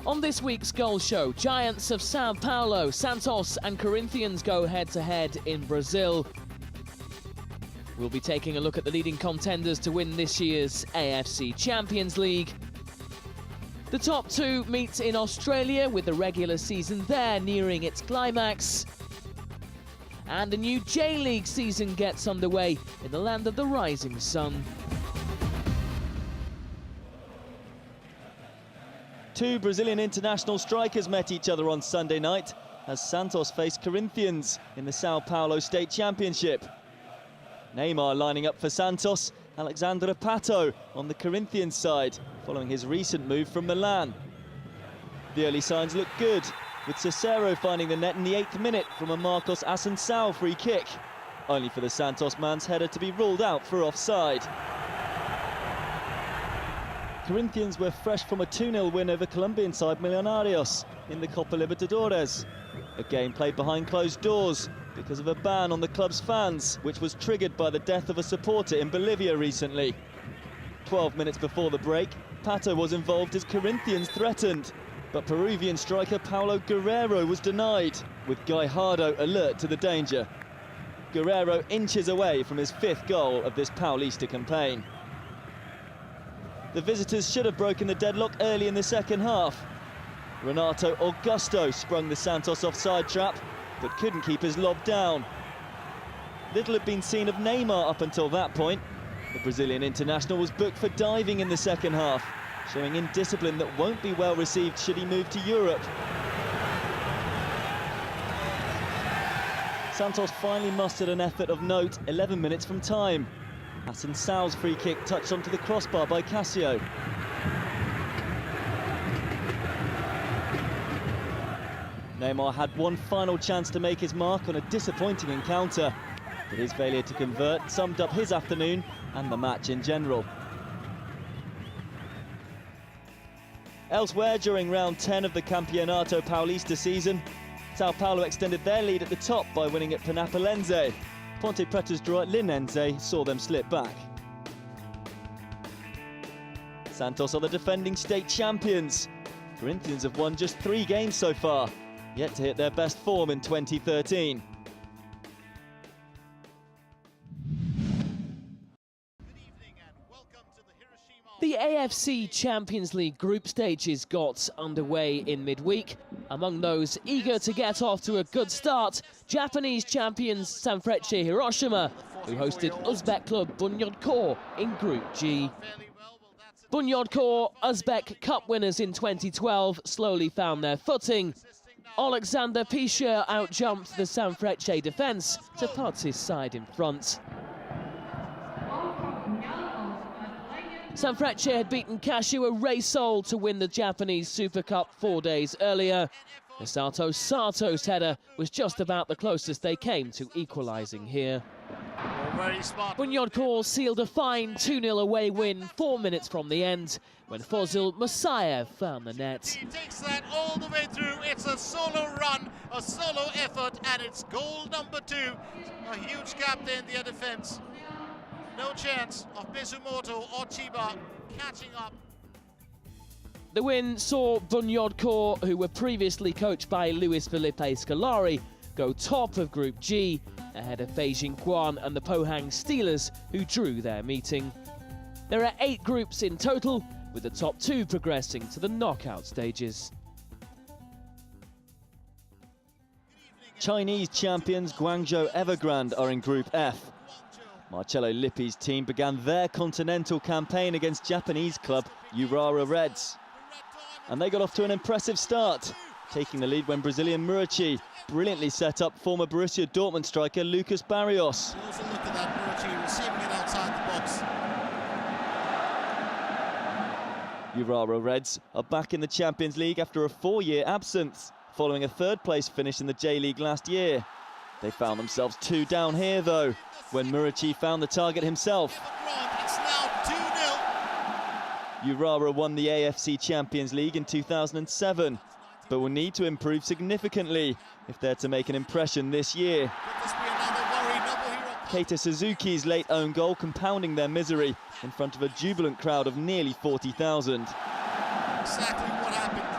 On this week's Goal Show, giants of Sao Paulo, Santos and Corinthians go head-to-head in Brazil. We'll be taking a look at the leading contenders to win this year's AFC Champions League. The top two meet in Australia, with the regular season there nearing its climax. And a new J-League season gets underway in the land of the rising sun. Two Brazilian international strikers met each other on Sunday night as Santos faced Corinthians in the Sao Paulo State Championship. Neymar lining up for Santos, Alexandre Pato on the Corinthians side, following his recent move from Milan. The early signs look good, with Cicero finding the net in the 8th minute from a Marcos Assunção free kick, only for the Santos man's header to be ruled out for offside. Corinthians were fresh from a 2-0 win over Colombian side Millonarios in the Copa Libertadores. A game played behind closed doors because of a ban on the club's fans, which was triggered by the death of a supporter in Bolivia recently. 12 minutes before the break, Pato was involved as Corinthians threatened, but Peruvian striker Paulo Guerrero was denied, with Guajardo alert to the danger. Guerrero inches away from his 5th goal of this Paulista campaign. The visitors should have broken the deadlock early in the second half. Renato Augusto sprung the Santos offside trap, but couldn't keep his lob down. Little had been seen of Neymar up until that point. The Brazilian international was booked for diving in the second half, showing indiscipline that won't be well received should he move to Europe. Santos finally mustered an effort of note 11 minutes from time. Assunção's free kick touched onto the crossbar by Cassio. Neymar had one final chance to make his mark on a disappointing encounter, but his failure to convert summed up his afternoon and the match in general. Elsewhere, during round 10 of the Campeonato Paulista season, Sao Paulo extended their lead at the top by winning at Penapolense. Ponte Preta's draw at Linense saw them slip back. Santos are the defending state champions. Corinthians have won just 3 games so far, yet to hit their best form in 2013. The AFC Champions League group stages got underway in midweek. Among those eager to get off to a good start, Japanese champions Sanfrecce Hiroshima, who hosted Uzbek club Bunyodkor in Group G. Bunyodkor, Uzbek Cup winners in 2012, slowly found their footing. Alexander Pischer outjumped the Sanfrecce defence to put his side in front. Sanfrecce had beaten Kashiwa Reysol to win the Japanese Super Cup 4 days earlier. Hisato Sato's header was just about the closest they came to equalising here. Bunyodkor sealed a fine 2-0 away win 4 minutes from the end, when Fozil Musayev found the net. He takes that all the way through. It's a solo run, a solo effort, and it's goal number 2. A huge gap there in their defence. No chance of Mizumoto or Chiba catching up. The win saw Bunyodkor, who were previously coached by Luis Felipe Scolari, go top of Group G, ahead of Beijing Guan and the Pohang Steelers, who drew their meeting. There are 8 groups in total, with the top 2 progressing to the knockout stages. Chinese champions Guangzhou Evergrande are in Group F. Marcello Lippi's team began their continental campaign against Japanese club Urawa Reds. And they got off to an impressive start, taking the lead when Brazilian Murici brilliantly set up former Borussia Dortmund striker Lucas Barrios. Also look at that, Murici receiving it outside the box. Urawa Reds are back in the Champions League after a 4-year absence, following a 3rd place finish in the J-League last year. They found themselves 2 down here though, when Murici found the target himself. It's now 2-0. Urawa won the AFC Champions League in 2007, but will need to improve significantly if they're to make an impression this year. Could this be another worry? Nobuhiro Keita Suzuki's late own goal compounding their misery in front of a jubilant crowd of nearly 40,000. Exactly what happened.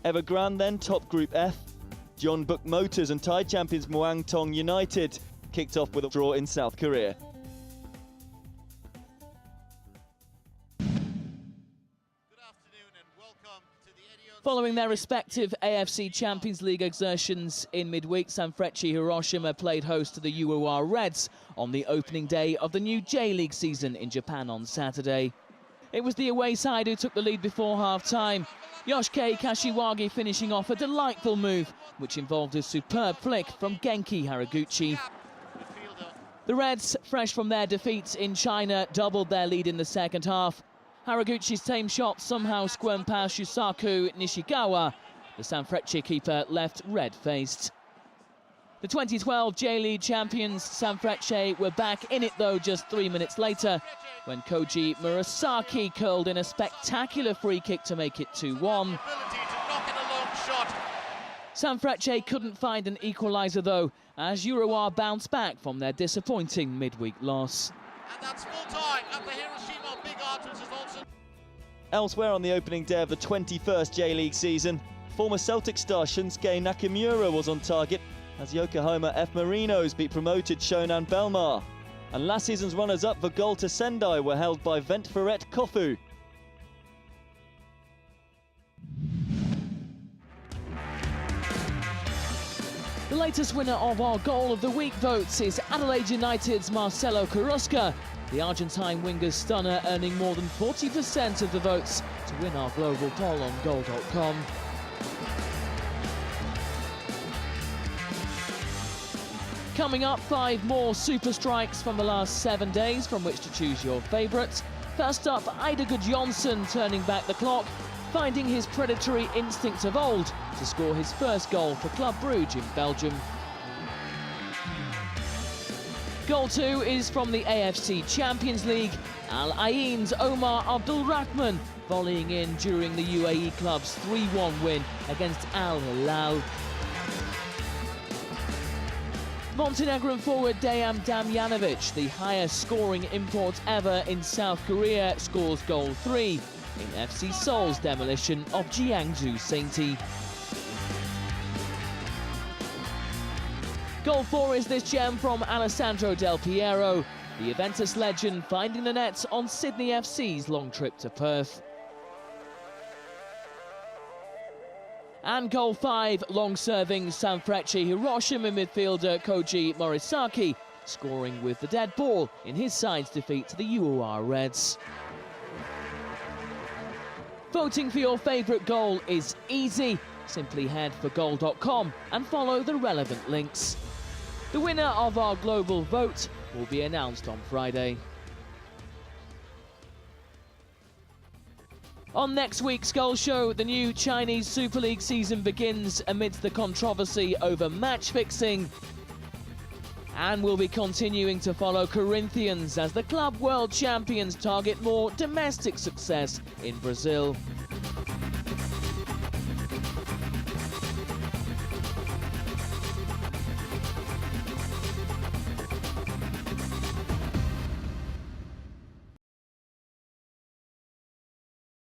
Evergrande then top Group F. John Book Motors and Thai champions Muangthong United kicked off with a draw in South Korea. Following their respective AFC Champions League exertions in midweek, Sanfrecce Hiroshima played host to the UOR Reds on the opening day of the new J-League season in Japan on Saturday. It was the away side who took the lead before half-time. Yoshike Kashiwagi finishing off a delightful move, which involved a superb flick from Genki Haraguchi. The Reds, fresh from their defeats in China, doubled their lead in the second half. Haraguchi's tame shot somehow squirmed past Yusaku Nishigawa. The Sanfrecce keeper left red-faced. The 2012 J-League champions Sanfrecce were back in it though just 3 minutes later when Koji Murasaki curled in a spectacular free kick to make it 2-1. Sanfrecce couldn't find an equaliser though, as UOR bounced back from their disappointing midweek loss. And that's full time at the Hiroshima Big Arts, which is also... Elsewhere on the opening day of the 21st J-League season, former Celtic star Shinsuke Nakamura was on target as Yokohama F Marinos beat promoted Shonan Bellmare. And last season's runners-up for goal to Sendai were held by Ventforet Kofu. The latest winner of our Goal of the Week votes is Adelaide United's Marcelo Carrusca. The Argentine winger's stunner earning more than 40% of the votes to win our global poll on goal.com. Coming up, 5 more super strikes from the last 7 days from which to choose your favourite. First up, Eidur Gudjonsson turning back the clock, finding his predatory instinct of old to score his first goal for Club Brugge in Belgium. Goal 2 is from the AFC Champions League. Al Ayn's Omar Abdulrahman volleying in during the UAE club's 3-1 win against Al Hilal. Montenegrin forward Dejan Damjanovic, the highest scoring import ever in South Korea, scores goal 3 in FC Seoul's demolition of Jiangsu Sainty. Goal 4 is this gem from Alessandro Del Piero, the Juventus legend finding the nets on Sydney FC's long trip to Perth. And goal 5, long-serving Sanfrecce Hiroshima midfielder Koji Morisaki, scoring with the dead ball in his side's defeat to the UOR Reds. Voting for your favourite goal is easy. Simply head for goal.com and follow the relevant links. The winner of our global vote will be announced on Friday. On next week's Goal Show, the new Chinese Super League season begins amidst the controversy over match fixing. And we'll be continuing to follow Corinthians as the club world champions target more domestic success in Brazil.